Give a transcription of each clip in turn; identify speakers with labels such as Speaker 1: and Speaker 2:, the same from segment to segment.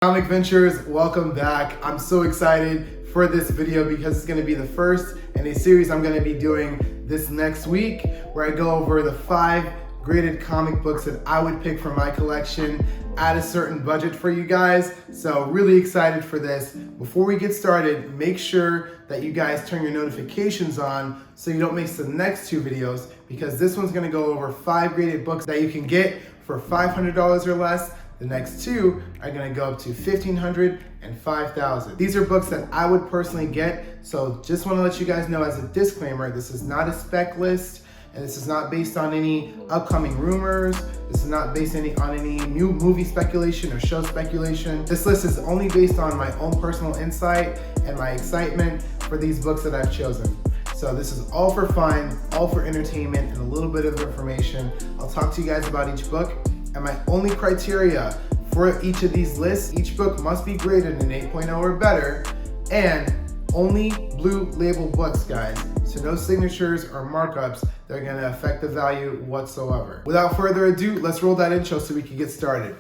Speaker 1: Comic Ventures, welcome back. I'm so excited for this video because it's going to be the first in a series I'm going to be doing this next week where I go over the 5 graded comic books that I would pick for my collection at a certain budget for you guys. So really excited for this. Before we get started, make sure that you guys turn your notifications on so you don't miss the next 2 videos, because this one's going to go over 5 graded books that you can get for $500 or less. The next 2 are gonna go up to $1,500 and $5,000. These are books that I would personally get, so just wanna let you guys know as a disclaimer, this is not a spec list, and this is not based on any upcoming rumors. This is not based on any new movie speculation or show speculation. This list is only based on my own personal insight and my excitement for these books that I've chosen. So this is all for fun, all for entertainment, and a little bit of information. I'll talk to you guys about each book. And my only criteria for each of these lists, each book must be graded an 8.0 or better, and only blue label books, guys. So no signatures or markups that are gonna affect the value whatsoever. Without further ado, let's roll that intro so we can get started.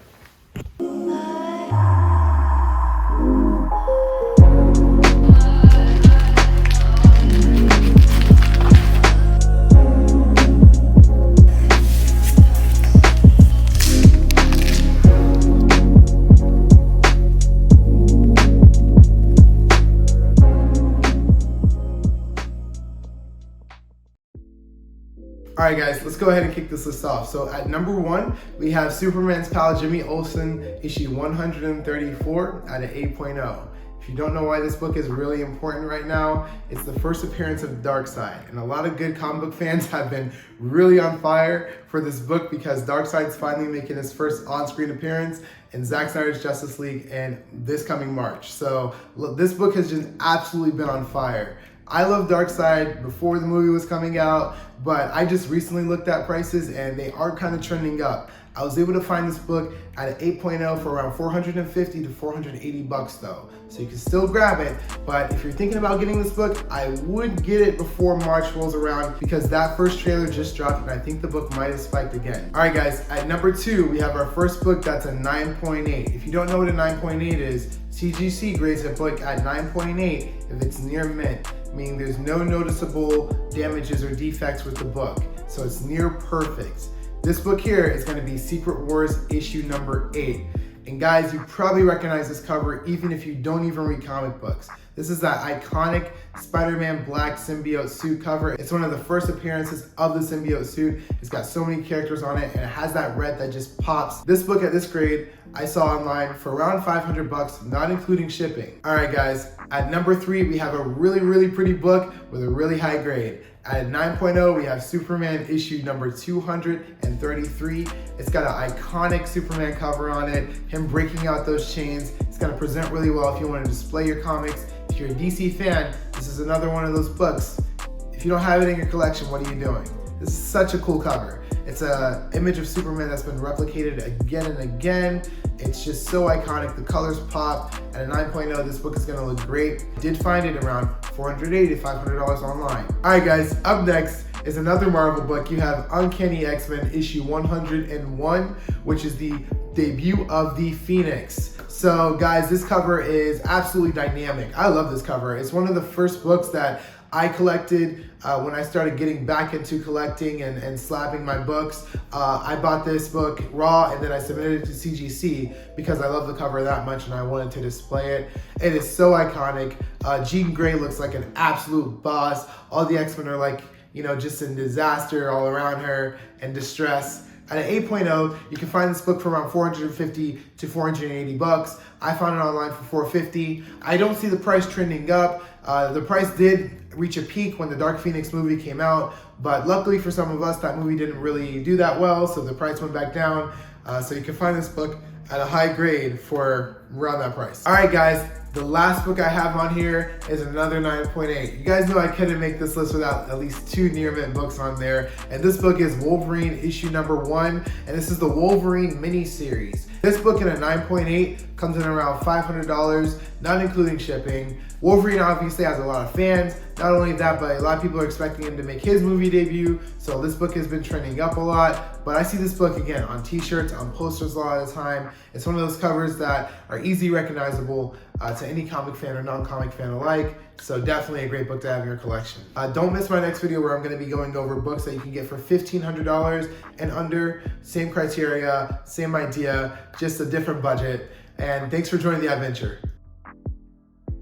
Speaker 1: All right, guys, let's go ahead and kick this list off. So at number 1, we have Superman's pal Jimmy Olsen, issue 134 at an 8.0. If you don't know why this book is really important right now, it's the first appearance of Darkseid. And a lot of good comic book fans have been really on fire for this book because Darkseid's finally making his first on-screen appearance in Zack Snyder's Justice League in this coming March. So this book has just absolutely been on fire. I love Darkseid before the movie was coming out, but I just recently looked at prices and they are kind of trending up. I was able to find this book at an 8.0 for around $450 to $480 though. So you can still grab it, but if you're thinking about getting this book, I would get it before March rolls around because that first trailer just dropped and I think the book might have spiked again. All right, guys, at number 2, we have our first book that's a 9.8. If you don't know what a 9.8 is, CGC grades a book at 9.8 if it's near mint, meaning there's no noticeable damages or defects with the book. So it's near perfect. This book here is going to be Secret Wars issue number 8. And guys, you probably recognize this cover even if you don't even read comic books. This is that iconic Spider-Man black symbiote suit cover. It's one of the first appearances of the symbiote suit. It's got so many characters on it and it has that red that just pops. This book at this grade I saw online for around $500, not including shipping. All right, guys, at number 3, we have a really pretty book with a really high grade. At 9.0, we have Superman issue number 233. It's got an iconic Superman cover on it, him breaking out those chains. It's gonna present really well if you wanna display your comics. If you're a DC fan, this is another one of those books. If you don't have it in your collection, what are you doing? This is such a cool cover. It's an image of Superman that's been replicated again and again. It's just so iconic. The colors pop. At a 9.0, this book is gonna look great. I did find it around $480 to $500 online. All right, guys, up next is another Marvel book. You have Uncanny X-Men issue 101, which is the debut of the Phoenix. So guys, this cover is absolutely dynamic. I love this cover. It's one of the first books that I collected when I started getting back into collecting and slapping my books. I bought this book raw and then I submitted it to CGC because I love the cover that much and I wanted to display it. It is so iconic. Jean Grey looks like an absolute boss. All the X-Men are like, you know, just in disaster all around her and distress. At an 8.0, you can find this book for around $450 to $480. I found it online for $450. I don't see the price trending up. The price did reach a peak when the Dark Phoenix movie came out, but luckily for some of us, that movie didn't really do that well, so the price went back down. So you can find this book at a high grade for around that price. All right, guys, the last book I have on here is another 9.8. You guys know I couldn't make this list without at least 2 near mint books on there. And this book is Wolverine issue number 1. And this is the Wolverine mini-series. This book in a 9.8 comes in around $500, not including shipping. Wolverine obviously has a lot of fans. Not only that, but a lot of people are expecting him to make his movie debut. So this book has been trending up a lot. But I see this book again on t-shirts, on posters a lot of the time. It's one of those covers that are easily recognizable to any comic fan or non-comic fan alike. So definitely a great book to have in your collection. Don't miss my next video where I'm going to be going over books that you can get for $1,500 and under. Same criteria, same idea, just a different budget. And thanks for joining the adventure.